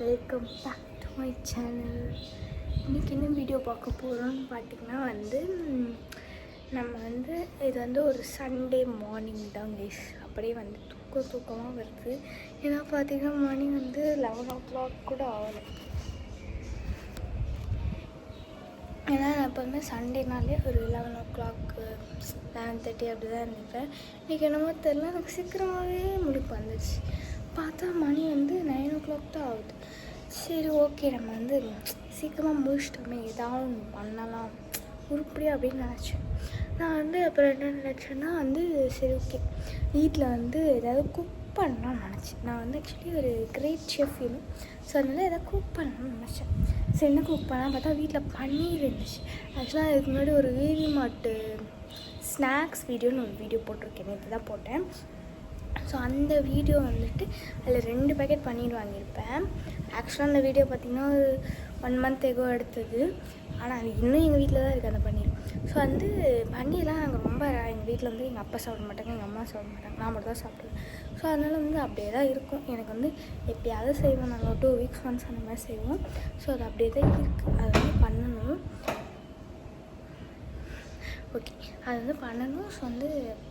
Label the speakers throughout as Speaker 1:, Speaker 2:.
Speaker 1: Welcome back to my channel. இன்றைக்கி என்ன video பார்க்க போகிறோம்னு பார்த்திங்கன்னா நம்ம இது ஒரு சண்டே மார்னிங் தான் கைஸ். அப்படியே தூக்கமாக வருது. ஏன்னா பார்த்திங்கன்னா மார்னிங் 11 கூட ஆகலை. ஏன்னா நான் எப்போதுமே சண்டேனாலே ஒரு 11 11:30 அப்படி தான் இருந்துப்பேன். இன்றைக்கி என்னமோ தெரில, எனக்கு சீக்கிரமாகவே முழிப்பு வந்துடுச்சு. பார்த்தா மணி 9 தான் ஆகுது. சரி, ஓகே, நம்ம சீக்கிரமாக முடிச்சிட்டோமே, ஏதாவது ஒன்று பண்ணலாம் உருப்படியா அப்படின்னு நினச்சேன். நான் அப்புறம் என்ன நினச்சேன்னா சரி, ஓகே, வீட்டில் ஏதாவது குக் பண்ணலாம்னு நினச்சேன். நான் ஆக்சுவலி ஒரு கிரேட் செஃப் வேணும். ஸோ அதனால் எதாவது குக் பண்ணலாம்னு நினச்சேன். சரி, என்ன குக் பண்ணலாம் பார்த்தா வீட்டில் பன்னீர் இருந்துச்சு. ஆக்சுவலாக அதுக்கு முன்னாடி ஒரு வேவி மாட்டு ஸ்நாக்ஸ் வீடியோன்னு ஒரு வீடியோ போட்டிருக்கேன், நேற்று தான் போட்டேன். ஸோ அந்த வீடியோ அதில் 2 பேக்கெட் பன்னீர் வாங்கியிருப்பேன். ஆக்சுவலாக அந்த வீடியோ பார்த்திங்கன்னா ஒரு 1 month எகோ எடுத்தது. ஆனால் அது இன்னும் எங்கள் வீட்டில் தான் இருக்குது அந்த பன்னீர். ஸோ பன்னீர்லாம் நாங்கள் ரொம்ப எங்கள் வீட்டில் எங்கள் அப்பா சாப்பிட மாட்டாங்க, எங்கள் அம்மா சாப்பிட மாட்டாங்க, நான் மட்டும் தான் சாப்பிடுவேன். ஸோ அதனால் அப்படியே தான் இருக்கும். எனக்கு எப்பயாவது செய்வோம், நாங்கள் 2 weeks once அந்த மாதிரி செய்வோம். ஸோ அது அப்படியே தான் இருக்குது. அது பண்ணணும். ஓகே, அது பண்ணணும். ஸோ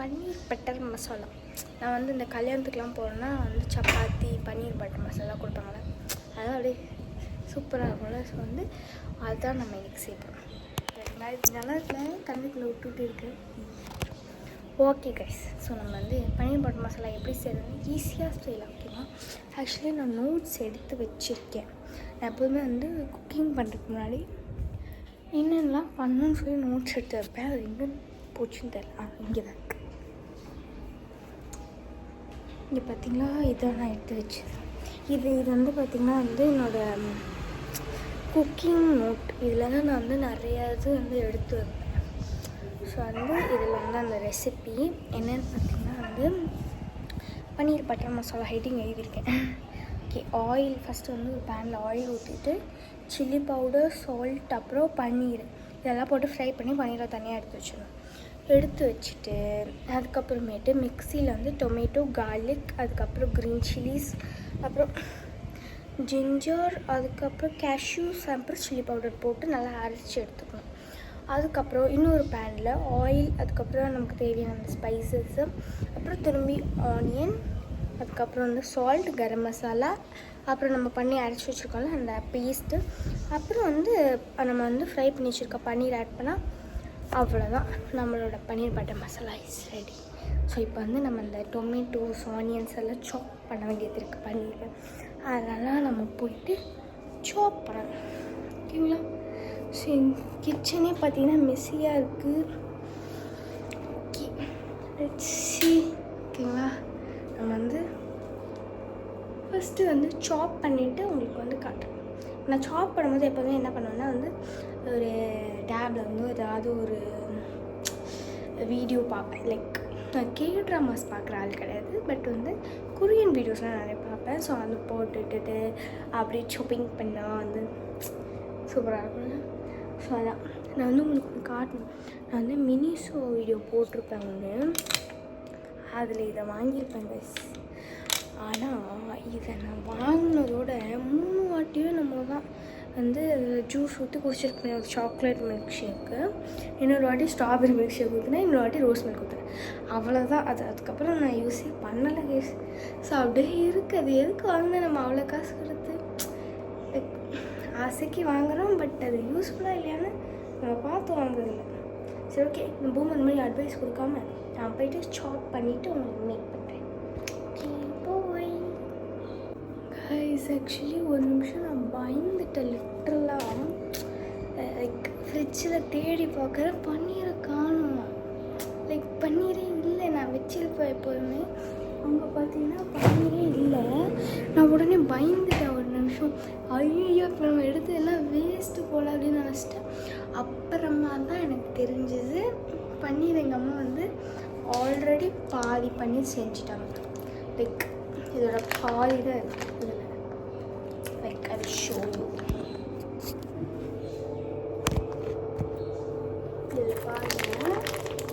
Speaker 1: பன்னீர் பட்டர் மசாலா. நான் இந்த கல்யாணத்துக்குலாம் போகிறேன்னா சப்பாத்தி பன்னீர் பட்டர் மசாலா கொடுப்பாங்களே, அதான் அப்படியே சூப்பராக இருக்கும்ல. ஸோ அதுதான் நம்ம இன்றைக்கி செய்வோம். நல்லா இருக்கல, கண்ணுக்குள்ளே விட்டுட்டு இருக்கு. ஓகே கைஸ், ஸோ நம்ம பன்னீர் பட்டர் மசாலா எப்படி செய்யறது ஈஸியாக செய்யலாம். ஓகேவா? ஆக்சுவலி நான் நோட்ஸ் எடுத்து வச்சுருக்கேன். நான் எப்போதுமே குக்கிங் பண்ணுறதுக்கு முன்னாடி என்னென்னலாம் பண்ணணும்னு சொல்லி நோட்ஸ் எடுத்து வைப்பேன். அது எங்கே போச்சுன்னு தெரியல. இங்கே தான் இருக்குது. இங்கே பார்த்திங்களா, இதை நான் எடுத்து வச்சேன். இது பார்த்திங்கன்னா என்னோடய குக்கிங் நோட். இதில் தான் நான் நிறையா இது எடுத்து வைப்பேன். ஸோ இதில் அந்த ரெசிபி என்னென்னு பார்த்திங்கன்னா பன்னீர் பட்டர் மசாலா ஹெட்டிங் எழுதியிருக்கேன். ஓகே, ஆயில் ஃபஸ்ட்டு ஒரு பேனில் ஆயில் ஊற்றிட்டு சில்லி பவுடர், சால்ட், அப்புறம் பன்னீர் இதெல்லாம் போட்டு ஃப்ரை பண்ணி பன்னீரை தனியாக எடுத்து வச்சுட்டு அதுக்கப்புறமேட்டு மிக்சியில் டொமேட்டோ, கார்லிக், அதுக்கப்புறம் க்ரீன் சில்லிஸ், அப்புறம் ஜிஞ்சர், அதுக்கப்புறம் கேஷ்யூஸ், அப்புறம் சில்லி பவுடர் போட்டு நல்லா அரைச்சி எடுத்துக்கணும். அதுக்கப்புறம் இன்னொரு பேனில் ஆயில், அதுக்கப்புறம் நமக்கு தேவையான அந்த ஸ்பைசஸ்ஸு, அப்புறம் திரும்பி ஆனியன், அதுக்கப்புறம் சால்ட், கரம் மசாலா, அப்புறம் நம்ம பண்ணி அரைச்சி வச்சுருக்கோம்ல அந்த பேஸ்ட்டு, அப்புறம் நம்ம ஃப்ரை பண்ணி வச்சுருக்க பன்னீர் ஆட் பண்ணால் அவ்வளோதான், நம்மளோட paneer butter masala is ready. So இப்போ நம்ம இந்த டொமேட்டோஸ், ஆனியன்ஸ் எல்லாம் சாப் பண்ண வேண்டியது இருக்குது பன்னீர். அதெல்லாம் நம்ம போயிட்டு சாப் பண்ணணும். ஓகேங்களா? ஸோ கிச்சனே பார்த்திங்கன்னா மெஸ்ஸியாக இருக்குது. Okay, let's see. ஓகேங்களா? நம்ம ஃபஸ்ட்டு சாப் பண்ணிவிட்டு உங்களுக்கு காட்டுறேன். நான் சாப் பண்ணும்போது எப்போதுமே என்ன பண்ணுவேன்னா ஒரு டேப்பில் ஏதாவது ஒரு வீடியோ பார்ப்பேன். லைக் நான் ட்ராமாஸ் பார்க்குற ஆள் கிடையாது, பட் கொரியன் வீடியோஸ்லாம் நிறைய பார்ப்பேன். ஸோ போட்டுட்டு அப்படியே ஷாப்பிங் பண்ணால் சூப்பராக இருக்கும்ல. ஸோ அதான் நான் உங்களுக்கு காட்டணும். நான் மினிஷோ வீடியோ போட்டிருப்பேன் ஒன்று, அதில் இதை வாங்கியிருப்பேன் கைஸ். ஆனால் இதை நான் வாங்கினதோட 3 வாட்டியும் நம்ம தான் ஜூஸ் ஊற்றி குடிச்சிருப்பேன். ஒரு சாக்லேட் மில்க் ஷேக்கு, இன்னொரு வாட்டி ஸ்ட்ராபெரி மில்க் ஷேக் ஊற்றினேன், இன்னொரு வாட்டி ரோஸ் மில்க் ஊற்றுனேன். அவ்வளோதான். அதுக்கப்புறம் நான் யூஸே பண்ணலை கேஸ். ஸோ அப்படியே இருக்குது. அது எதுக்கு வாங்கினா நம்ம அவ்வளோ காசு கொடுத்து லைக் ஆசைக்கு வாங்குகிறோம், பட் அது யூஸ்ஃபுல்லாக இல்லையான்னு நம்ம பார்த்து வாங்குறதில்ல. சரி, ஓகே, இந்த பூமன் மாதிரி அட்வைஸ் கொடுக்காம நான் போய்ட்டு சாப் பண்ணிவிட்டு உங்களுக்கு மேக் பண்ணுறேன். கைஸ், ஆக்சுவலி ஒரு நிமிஷம் நான் பயந்துட்டேன். லிட்ரலாக லைக் ஃப்ரிட்ஜில் தேடி பார்க்குற பன்னீரை காணும். லைக் பன்னீரே இல்லை. நான் வச்சிருப்பேன் எப்போதுமே. அங்கே பார்த்தீங்கன்னா பன்னீரே இல்லை. நான் உடனே பயந்துட்டேன் ஒரு நிமிஷம். ஐயோ, இப்போ நம்ம எடுத்து எல்லாம் வேஸ்ட்டு போல அப்படின்னு நினச்சிட்டேன். அப்புறமா தான் எனக்கு தெரிஞ்சது பன்னீர் எங்கள் அம்மா ஆல்ரெடி பாதி பன்னீர் செஞ்சுட்டாங்க. லைக் இதோட பாதி தான் இருக்குது. Like I will show you. இதில் பாருங்க,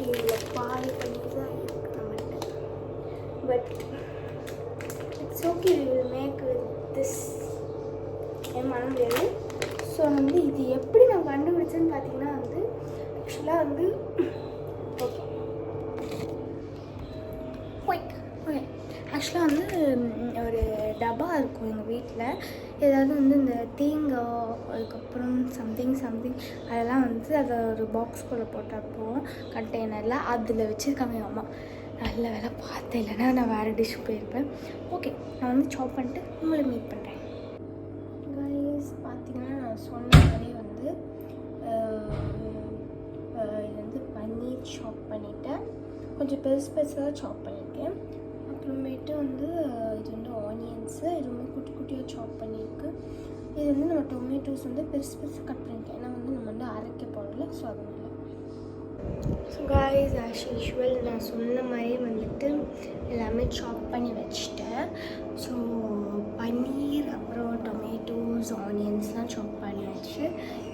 Speaker 1: இதில் பாதி பன்னீர் தான் இருக்குது நம்மகிட்ட. But it's okay, we will make with this எதுவும் பண்ண முடியாது. ஸோ வந்து இது எப்படி நான் கண்டுபிடிச்சேன்னு பார்த்தீங்கன்னா வந்து ஆக்சுவலாக வந்து ஓகே ஓகே ஆக்சுவலாக வந்து ஒரு டப்பா இருக்கும் எங்கள் வீட்டில். ஏதாவது வந்து இந்த தேங்காய் அதுக்கப்புறம் சம்திங் அதெல்லாம் வந்து அதை ஒரு பாக்ஸ்குள்ளே போட்டப்போ கண்டெய்னரில் அதில் வச்சுருக்காங்க எங்கள் அம்மா. நல்ல வேலை பார்த்தேன், இல்லைன்னா நான் வேறு டிஷ் போயிருப்பேன். ஓகே, நான் வந்து சாப் பண்ணிட்டு உங்களை மீட் பண்ணுறேன். கைஸ் பார்த்தீங்கன்னா நான் சொன்ன மாதிரி வந்து இது வந்து பன்னீர் சாப் பண்ணிவிட்டேன். கொஞ்சம் பெருசாக சாப் பண்ணியிருக்கேன். அப்புறமேட்டு வந்து இது வந்து ஆனியன்ஸு, இது வந்து குட்டி குட்டியாக சாப் பண்ணியிருக்கு. இது வந்து நம்ம டொமேட்டோஸ் வந்து பெருசு கட் பண்ணியிருக்கேன். ஏன்னா வந்து நம்ம வந்து அரைக்க போடல, ஸோ அதனால. ஸோ காய்ஸ் ஆஸ் யூஷுவல் நான் சொன்ன மாதிரி வந்துட்டு எல்லாமே சாப் பண்ணி வச்சுட்டேன். ஸோ பன்னீர் அப்புறம் டொமேட்டோஸ் ஆனியன்ஸ்லாம் சாப் பண்ணி வச்சு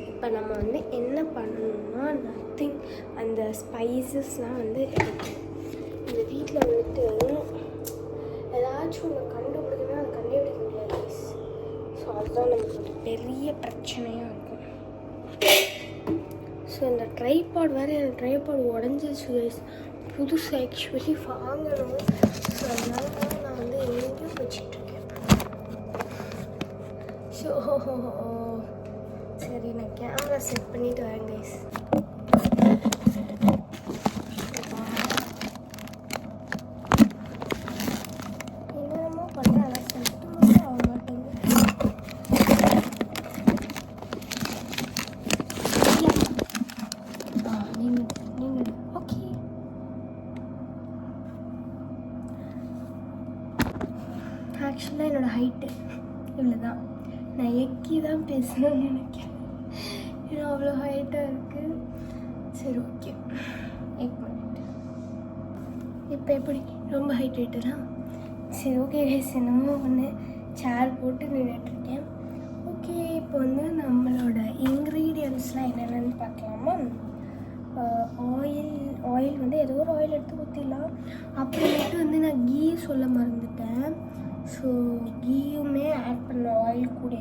Speaker 1: இப்போ நம்ம வந்து என்ன பண்ணணும்னா நத்திங் அந்த ஸ்பைசஸ்லாம் வந்து எடுக்கணும். இந்த வீட்டில் வந்துட்டு ஏதாச்சும் ஒன்று கண்டுபிடிக்கணும், அது கண்டுபிடிக்க முடியாது. ஸோ அதுதான் நமக்கு ஒரு பெரிய பிரச்சனையாக இருக்கும். ஸோ இந்த ட்ரைபாட் வேறு, எனக்கு ட்ரைபாட் உடஞ்சிச்சு கைஸ். புதுசு ஆக்சுவலி வாங்கணும். ஸோ அதனால நான் வந்து எங்கேயும் வச்சிட்ருக்கேன். ஸோ சரி, நான் கேமரா செட் பண்ணிவிட்டு வரேன் கைஸ். என்னென்னமோ பண்ணுறேன், செட்டு ஆக மாட்டேங்குது. நீங்கள் ஓகே. ஆக்சுவலாக என்னோடய ஹைட்டு இவ்வளோ தான். நான் எக்கி தான் பேசணும்னு நினைக்கிறேன், ஏன்னா அவ்வளோ ஹைட்டாக இருக்குது. சரி ஓகே, 1 மினிட். இப்போ எப்படி ரொம்ப ஹைட் ஆகிட்டேனா? சரி ஓகே கைஸ், என்னமோ ஒன்று சேர் போட்டு நின்றுட்டுருக்கேன். ஓகே, இப்போ வந்து நம்மளோட இன்க்ரீடியன்ட்ஸ்லாம் என்னென்னு பார்க்கலாமா? ஆயில் வந்து ஏதோ ஒரு ஆயில் எடுத்து ஊற்றிடலாம். அப்புறமேட்டு வந்து நான் கீ சொல்ல மறந்துட்டேன். ஸோ கீயுமே ஆட் பண்ண ஆயில் கூட.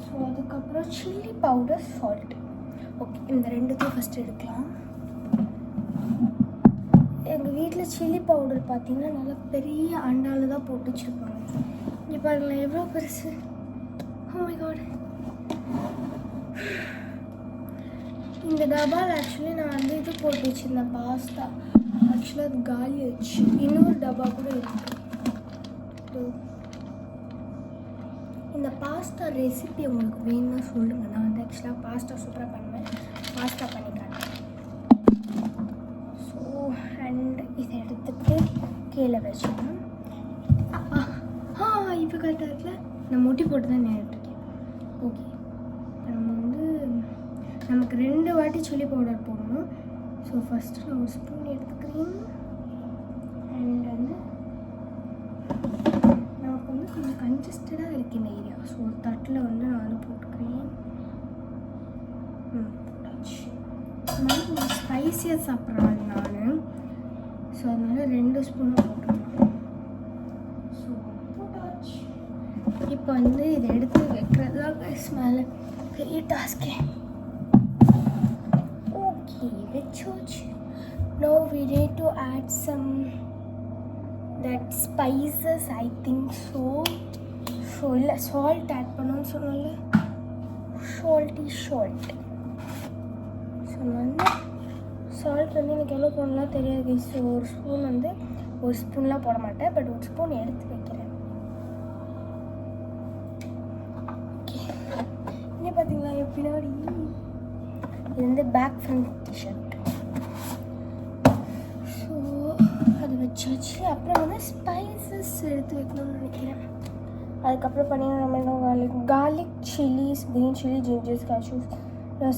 Speaker 1: ஸோ அதுக்கப்புறம் சில்லி பவுடர், சால்ட். ஓகே, இந்த ரெண்டுத்தையும் ஃபஸ்ட்டு எடுக்கலாம். எங்கள் வீட்டில் சில்லி பவுடர் பார்த்திங்கன்னா நல்லா பெரிய அண்டாவில் தான் போட்டு வச்சுருப்பாங்க. இங்கே பாருங்களேன் எவ்வளோ பெருசு. Oh my god. இந்த டப்பாவில் ஆக்சுவலி நான் வந்து இது போட்டு வச்சுருந்தேன், பாஸ்தா. ஆக்சுவலாக அது காலி ஆச்சு. இன்னொரு டப்பா கூட இருக்குது. இந்த பாஸ்தா ரெசிபி உங்களுக்கு வேணும்னா சொல்லுங்கள். நான் வந்து ஆக்சுவலாக பாஸ்தா சூப்பராக பண்ணுவேன், பாஸ்தா பண்ணிக்கிறேன். ஸோ அண்ட் இதை எடுத்துகிட்டு கீழே வச்சுக்கணும். இப்போ கரெக்டாக இருக்குல்ல, நான் முட்டி போட்டு தான் நேரிட்டுருக்கேன். ஓகே, நம்ம வந்து நமக்கு 2 வாட்டி சில்லி பவுடர் போடணும். ஸோ ஃபஸ்ட்டு நான் ஒரு ஸ்பூன் எடுத்துக்கிறேன். அண்ட் வந்து நமக்கு வந்து கொஞ்சம் கன்ஜஸ்டடாக இருக்குது இந்த ஏரியா. ஸோ ஒரு தட்டில் வந்து நான் வந்து போட்டுக்கிறேன். போட்டாச்சு. நான் கொஞ்சம் ஸ்பைஸியாக சாப்பிட்றேன் நான். ஸோ அதனால் 2 ஸ்பூனாக போட்டுருவேன். ஸோ போட்டாச்சு. இப்போ வந்து இதை எடுத்து வைக்கிறது தான் மேலே பெரிய டாஸ்கே. ஓகே, வச்சாச்சு. Now we need to add some that spices, I think so. So இல்லை, சால்ட் ஆட் பண்ணணும்னு சொன்னால சால்ட். ஸோ வந்து சால்ட் வந்து எனக்கு எவ்வளோ போடலாம் தெரியாது. ஸோ ஒரு ஸ்பூன் வந்து ஒரு ஸ்பூன்லாம் போட மாட்டேன், பட் ஒரு ஸ்பூன் எடுத்து வைக்கிறேன். ஓகே, இங்கே பார்த்தீங்களா என் பின்னாடி இது வந்து பேக் ஃப்ரண்ட் டிஷர்ட். ஸோ அது வச்சாச்சு. அப்புறம் வந்து ஸ்பைசஸ் எடுத்து வைக்கணும்னு நினைக்கிறேன். அதுக்கப்புறம் பார்த்தீங்கன்னா நம்ம garlic chillies, green chilli, gingers, cashews,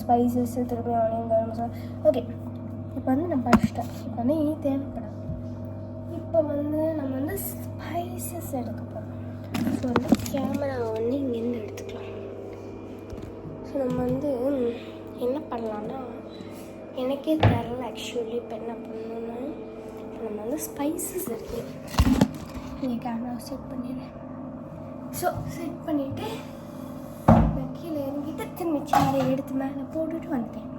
Speaker 1: spices, திருப்பி ஆனியன், கரம் மசாலா. ஓகே, இப்போ வந்து நான் படிச்சுட்டேன். இப்போ வந்து இனி தேவைப்படாது. இப்போ வந்து நம்ம வந்து ஸ்பைசஸ் எடுக்க போகிறோம். ஸோ வந்து கேமராவை வந்து இங்கேருந்து எடுத்துக்கலாம். ஸோ நம்ம வந்து என்ன பண்ணலான்னா, எனக்கே தெரியல ஆக்சுவலி இப்போ என்ன பண்ணணும்னா, நம்ம வந்து ஸ்பைசஸ் இருக்குது. இங்கே கேமரா செட் பண்ணிடுறேன். ஸோ செட் பண்ணிவிட்டு கீழே இறங்கிட்டு திரும்பி சேரை எடுத்து மேலே போட்டுட்டு வந்துட்டேன்.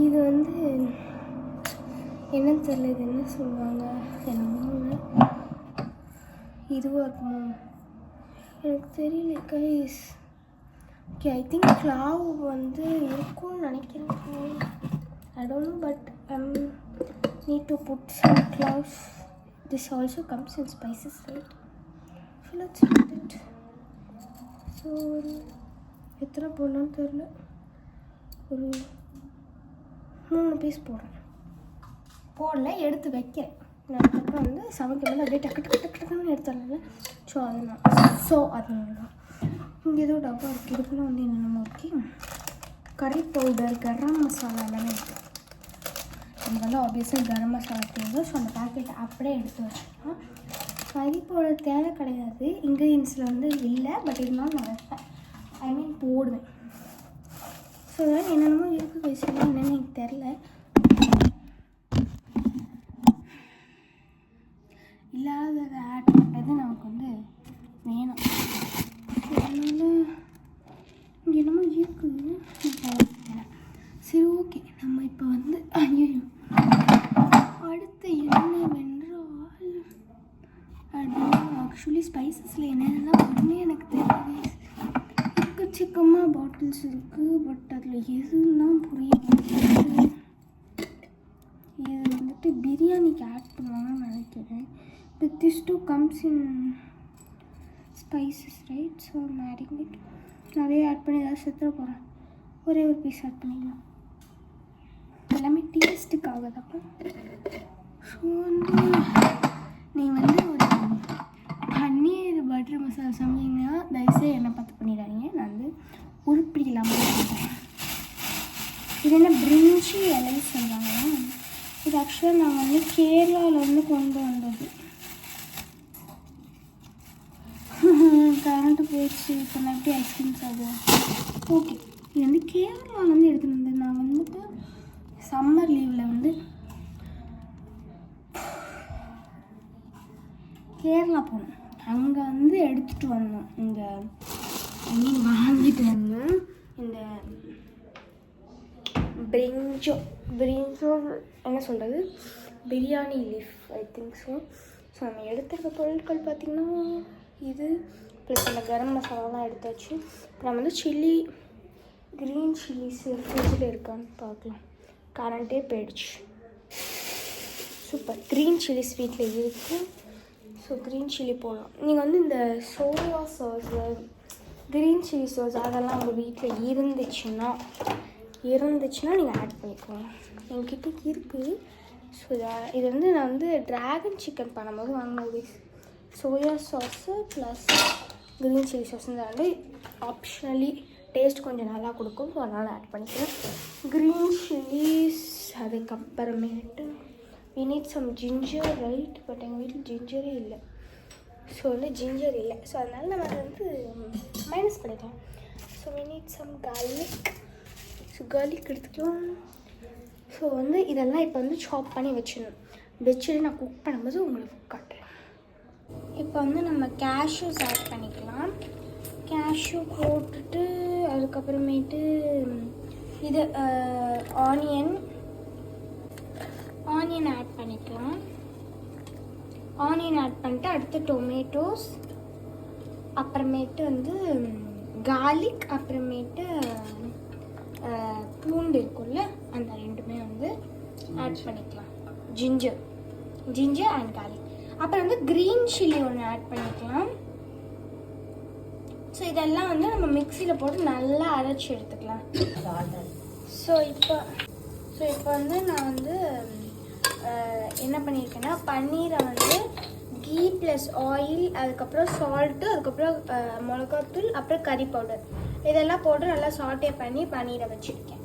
Speaker 1: இது வந்து என்னன்னு தெரியல, இது என்ன சொல்லுவாங்க, என்னமோ இதுவாக இருக்குமோ எனக்கு தெரியல guys. Okay, I think glove வந்து இருக்கும்னு நினைக்கிறேன். I don't know, but need to put some cloves. This also comes in spices, right? So let's put it. So எத்தனை போடணும்னு தெரியல, ஒரு 3 பீஸ் போடல, எடுத்து வைக்கிறேன். அதுக்கப்புறம் வந்து சமைக்கும் அப்படியே டக்கு டக்கு டக்கு டக்குன்னு எடுத்துடல. அதனால தான் இங்கே ஏதோ டப்பா இருக்குது. இதுக்குள்ள வந்து என்னென்னமோ இருக்குது. கறி பவுடர், கரம் மசாலா எல்லாமே இருக்குது. எனக்கு வந்து ஆப்வியஸாக கரம் மசாலா தேவை. ஸோ அந்த பேக்கெட்டை அப்படியே எடுத்து வச்சுக்கலாம். கறி பவுடர் தேவை கிடையாது, இன்க்ரீடியன்ஸில் வந்து இல்லை. பட் இருந்தாலும் நான் வைப்பேன், ஐ மீன் போடுவேன். ஸோ அதனால் என்னென்னமோ இருக்குது வச்சுக்கலாம், என்னென்னு எனக்கு தெரில. இல்லாததை ஆட் பண்ணுறது நமக்கு வந்து வேணும். அதனால் இங்கே என்னமோ இருக்குது. சரி, ஓகே. நம்ம இப்போ வந்து ஐயோ அடுத்த என்னவென்றால் ஆக்சுவலி ஸ்பைசஸில் என்னென்னலாம் ஒன்றுமே எனக்கு தெரியாது. எக்கச்சக்கமாக பாட்டில்ஸ் இருக்குது, பட் அதில் எதுலாம் புரியல. இது வந்துட்டு பிரியாணிக்கு ஆட் பண்ணுவாங்கன்னு நினைக்கிறேன். But this too comes in spices, right? So marinade நிறைய ஆட் பண்ணி ஏதாவது செத்துற போகிறேன். ஒரே ஒரு பீஸ் ஆட் பண்ணிக்கலாம், எல்லாமே டேஸ்ட்டுக்காக தான். ஸோ வந்து நீ வந்து ஒரு பன்னீர் பட்டர் மசாலா சமைச்சிங்கன்னா தயவுசெய்து என்ன பார்த்து பண்ணிடாதீங்க. நான் வந்து உருப்படி இல்லாமல் பண்ணுறேன். இது என்ன பிரிஞ்சி இலை சொல்கிறாங்க. இது ஆக்சுவலாக நான் வந்து கேரளாவில் வந்து கொண்டு வந்தது. கரண்ட்டு போயிடுச்சு. இப்போ நான் எப்படி ஐஸ்கிரீம் சாப்பிடுவேன்? ஓகே, இது வந்து கேரளாவிலேருந்து எடுத்துகிட்டு வந்தது. நான் வந்துட்டு சம்மர் லீவில் வந்து கேரளா போனோம். அங்கே வந்து எடுத்துகிட்டு வந்தோம். இந்த மீன் வாங்கிட்டு வந்தோம். இந்த பிரிஞ்சோ என்ன சொல்கிறது, biryani leaf, I think so. So நம்ம எடுத்துருக்க பொருட்கள் பார்த்திங்கன்னா இது ப்ளஸ் அந்த கரம் மசாலாலாம் எடுத்தாச்சு. நம்ம வந்து சில்லி, க்ரீன் சில்லிஸ் ஃப்ரிட்ஜில் இருக்கான்னு பார்க்கலாம். கரண்ட்டே போயிடுச்சு. சூப்பர், க்ரீன் சில்லிஸ் வீட்டில் இருக்குது. ஸோ க்ரீன் சில்லி போடலாம். நீங்கள் வந்து இந்த soya sauce, green chilli sauce அதெல்லாம் உங்கள் வீட்டில் இருந்துச்சுன்னா நீங்கள் ஆட் பண்ணிக்கோங்க. என்கிட்ட இருக்குது. ஸோ இது வந்து நான் வந்து ட்ராகன் சிக்கன் பண்ணும்போது வாங்கினது. Soya sauce plus green chilli sauce வந்து ஆப்ஷனலி டேஸ்ட் கொஞ்சம் நல்லா கொடுக்கும். ஸோ அதனால் ஆட் பண்ணிக்கிறேன் க்ரீன் சில்லிஸ். அதுக்கப்புறமேட்டு we need some ginger, right? But எங்கள் வீட்டில் ஜிஞ்சரே இல்லை. ஸோ வந்து ஜிஞ்சர் இல்லை. ஸோ அதனால் நம்ம அதை வந்து மைனஸ் பண்ணிக்கலாம். So we need some garlic. So garlic எடுத்துக்கலாம். ஸோ வந்து இதெல்லாம் இப்போ வந்து சாப் பண்ணி வச்சுட்டு நான் குக் பண்ணும்போது உங்களுக்கு காட்டுறேன். இப்போ வந்து நம்ம கேஷ்யூஸ் ஆட் பண்ணிக்கலாம். கேஷ்யூ போட்டுட்டு அதுக்கப்புறமேட்டு இது ஆனியன் ஆட் பண்ணிக்கலாம். ஆனியன் ஆட் பண்ணிட்டு அடுத்து டொமேட்டோஸ், அப்புறமேட்டு வந்து கார்லிக், அப்புறமேட்டு பூண்டு இருக்குல்ல அந்த ரெண்டுமே வந்து ஆட் பண்ணிக்கலாம். Ginger and garlic. அப்புறம் வந்து க்ரீன் சில்லி ஒன்று ஆட் பண்ணிக்கலாம். ஸோ இதெல்லாம் வந்து நம்ம மிக்சியில் போட்டு நல்லா அரைச்சி எடுத்துக்கலாம். ஸோ இப்போ வந்து நான் வந்து என்ன பண்ணியிருக்கேன்னா பன்னீரை வந்து கீ ப்ளஸ் ஆயில், அதுக்கப்புறம் சால்ட்டு, அதுக்கப்புறம் மிளகாத்தூள், அப்புறம் கறி பவுடர் இதெல்லாம் போட்டு நல்லா சாட்டே பண்ணி பன்னீரை வச்சுருக்கேன்.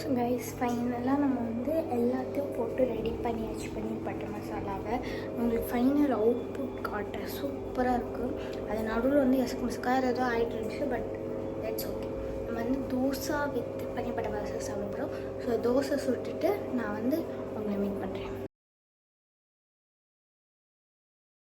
Speaker 1: ஸோ கைஸ் ஃபைனலாக நம்ம வந்து எல்லாத்தையும் போட்டு ரெடி பண்ணியாச்சு பன்னீர் பட்டர் மசாலாவை. உங்களுக்கு ஃபைனல் அவுட்புட் காட்ட சூப்பராக இருக்கும். அது நடுவில் வந்து மஸ்கார் ஏதோ ஆகிட்டு இருந்துச்சு, பட் தட்ஸ் ஓகே. நம்ம வந்து தோசை வித் பன்னீர் பட்டர் மசாலா சாப்பிட போகிறோம். ஸோ தோசை சுட்டுட்டு நான் வந்து உங்களை மீட் பண்ணுறேன்.